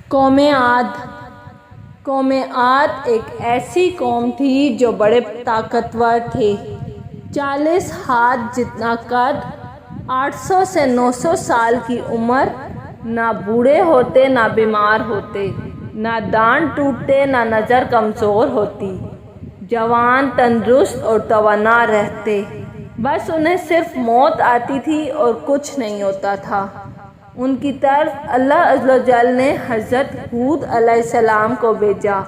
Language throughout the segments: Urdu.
قوم عاد ایک ایسی قوم تھی جو بڑے طاقتور تھے، 40 ہاتھ جتنا قد، 800 سے 900 سال کی عمر، نہ بوڑھے ہوتے نہ بیمار ہوتے، نہ دانت ٹوٹتے نہ نظر کمزور ہوتی، جوان تندرست اور توانا رہتے، بس انہیں صرف موت آتی تھی اور کچھ نہیں ہوتا تھا۔ ان کی طرف اللہ عز و جل نے حضرت ہود علیہ السلام کو بھیجا۔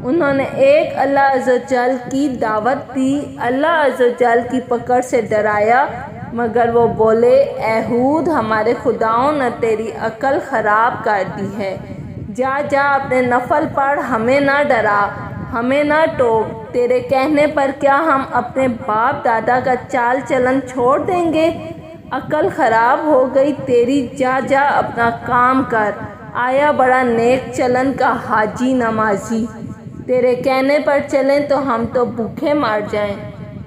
انہوں نے ایک اللہ عز و جل کی دعوت دی، اللہ عز و جل کی پکڑ سے ڈرایا، مگر وہ بولے، اے ہود، ہمارے خداؤں نے تیری عقل خراب کر دی ہے، جا اپنے نفل پڑھ، ہمیں نہ ڈرا، ہمیں نہ ٹوک، تیرے کہنے پر کیا ہم اپنے باپ دادا کا چال چلن چھوڑ دیں گے؟ عقل خراب ہو گئی تیری، جا اپنا کام کر، آیا بڑا نیک چلن کا حاجی نمازی، تیرے کہنے پر چلیں تو ہم تو بھوکے مر جائیں۔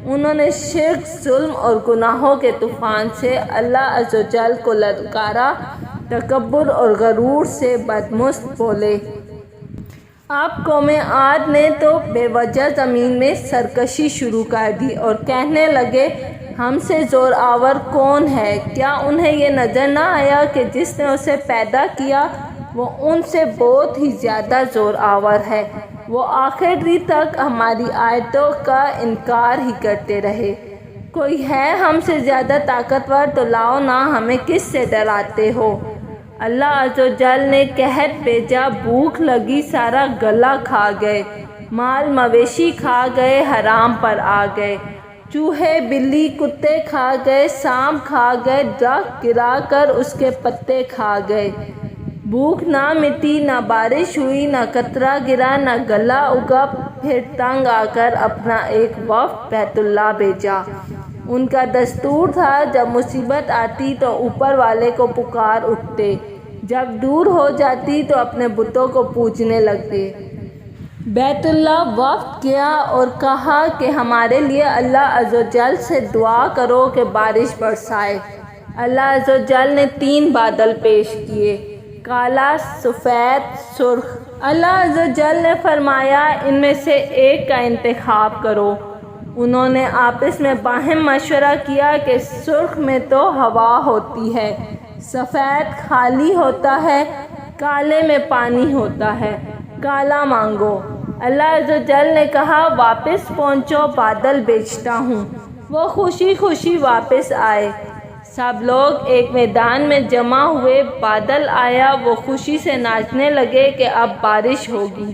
انہوں نے شرک، ظلم اور گناہوں کے طوفان سے اللہ عز و جل کو للکارا، تکبر اور غرور سے بدمست بولے۔ اب قوم عاد نے تو بے وجہ زمین میں سرکشی شروع کر دی اور کہنے لگے، ہم سے زور آور کون ہے؟ کیا انہیں یہ نظر نہ آیا کہ جس نے اسے پیدا کیا وہ ان سے بہت ہی زیادہ زور آور ہے؟ وہ آخری تک ہماری آیتوں کا انکار ہی کرتے رہے۔ کوئی ہے ہم سے زیادہ طاقتور تو لاؤ نا، ہمیں کس سے ڈراتے ہو؟ اللہ عز و جل نے قحط بھیجا، بھوک لگی، سارا گلا کھا گئے، مال مویشی کھا گئے، حرام پر آ گئے، چوہے بلی کتے کھا گئے، سانپ کھا گئے، درخت گرا کر اس کے پتے کھا گئے، بھوک نہ مٹی، نہ بارش ہوئی، نہ قطرہ گرا، نہ گلا اگا۔ پھر تنگ آ کر اپنا ایک وفد بیت اللہ بھیجا۔ ان کا دستور تھا جب مصیبت آتی تو اوپر والے کو پکار اٹھتے، جب دور ہو جاتی تو اپنے بتوں کو پوجنے لگتے۔ بیت اللہ وفد گیا اور کہا کہ ہمارے لیے اللہ عز و جل سے دعا کرو کہ بارش برسائے۔ اللہ عز و جل نے 3 بادل پیش کیے، کالا، سفید، سرخ۔ اللہ عز و جل نے فرمایا، ان میں سے ایک کا انتخاب کرو۔ انہوں نے آپس میں باہم مشورہ کیا کہ سرخ میں تو ہوا ہوتی ہے، سفید خالی ہوتا ہے، کالے میں پانی ہوتا ہے، کالا مانگو۔ اللہ عز و جل نے کہا، واپس پہنچو، بادل بھیجتا ہوں۔ وہ خوشی خوشی واپس آئے۔ سب لوگ ایک میدان میں جمع ہوئے، بادل آیا، وہ خوشی سے ناچنے لگے کہ اب بارش ہوگی،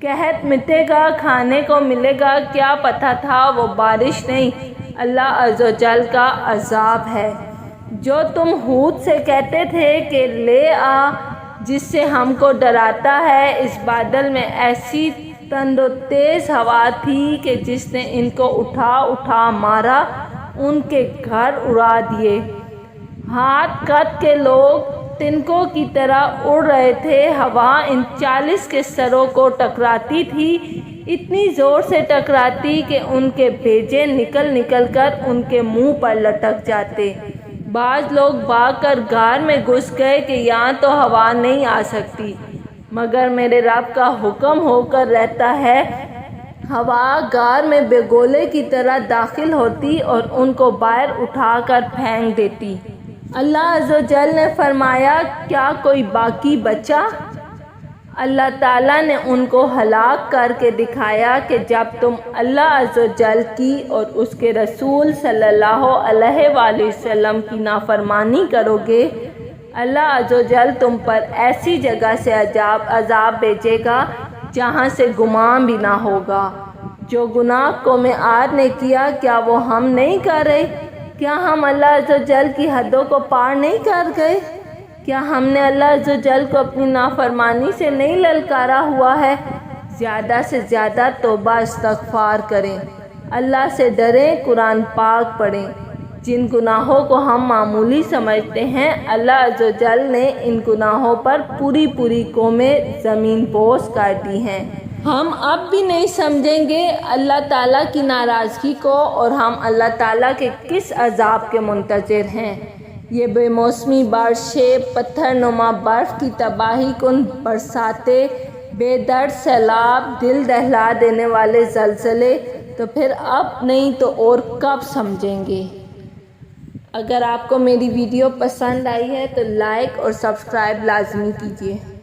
قحط مٹے گا، کھانے کو ملے گا۔ کیا پتہ تھا وہ بارش نہیں، اللہ عز و جل کا عذاب ہے۔ جو تم ہود سے کہتے تھے کہ لے آ، جس سے ہم کو ڈراتا ہے، اس بادل میں ایسی تند و تیز ہوا تھی کہ جس نے ان کو اٹھا مارا، ان کے گھر اڑا دیے۔ ہاتھ قد کے لوگ تنکوں کی طرح اڑ رہے تھے، ہوا ان 40 کے سروں کو ٹکراتی تھی، اتنی زور سے ٹکراتی کہ ان کے بھیجے نکل کر ان کے منہ پر لٹک جاتے۔ بعض لوگ بھاگ کر غار میں گھس گئے کہ یہاں تو ہوا نہیں آ سکتی، مگر میرے رب کا حکم ہو کر رہتا ہے، ہوا غار میں بے گولے کی طرح داخل ہوتی اور ان کو باہر اٹھا کر پھینک دیتی۔ اللہ عز و جل نے فرمایا، کیا کوئی باقی بچا؟ اللہ تعالیٰ نے ان کو ہلاک کر کے دکھایا کہ جب تم اللہ عز و جل کی اور اس کے رسول صلی اللہ علیہ وآلہ وسلم کی نافرمانی کرو گے، اللہ عز و جل تم پر ایسی جگہ سے عذاب بھیجے گا جہاں سے گمان بھی نہ ہوگا۔ جو گناہ قوم عاد نے کیا، کیا وہ ہم نہیں کر رہے؟ کیا ہم اللہ عز و جل کی حدوں کو پار نہیں کر گئے؟ کیا ہم نے اللہ عز و جل کو اپنی نافرمانی سے نہیں للکارا ہوا ہے؟ زیادہ سے زیادہ توبہ استغفار کریں، اللہ سے ڈریں، قرآن پاک پڑھیں۔ جن گناہوں کو ہم معمولی سمجھتے ہیں، اللہ عز و جل نے ان گناہوں پر پوری قومیں زمین بوس کر دی ہیں۔ ہم اب بھی نہیں سمجھیں گے اللہ تعالیٰ کی ناراضگی کو، اور ہم اللہ تعالیٰ کے کس عذاب کے منتظر ہیں۔ یہ بے موسمی بارشیں، پتھر نما برف کی تباہی کن برساتیں، بے درد سیلاب، دل دہلا دینے والے زلزلے تو پھر اب نہیں تو اور کب سمجھیں گے۔ اگر آپ کو میری ویڈیو پسند آئی ہے تو لائک اور سبسکرائب لازمی کیجیے۔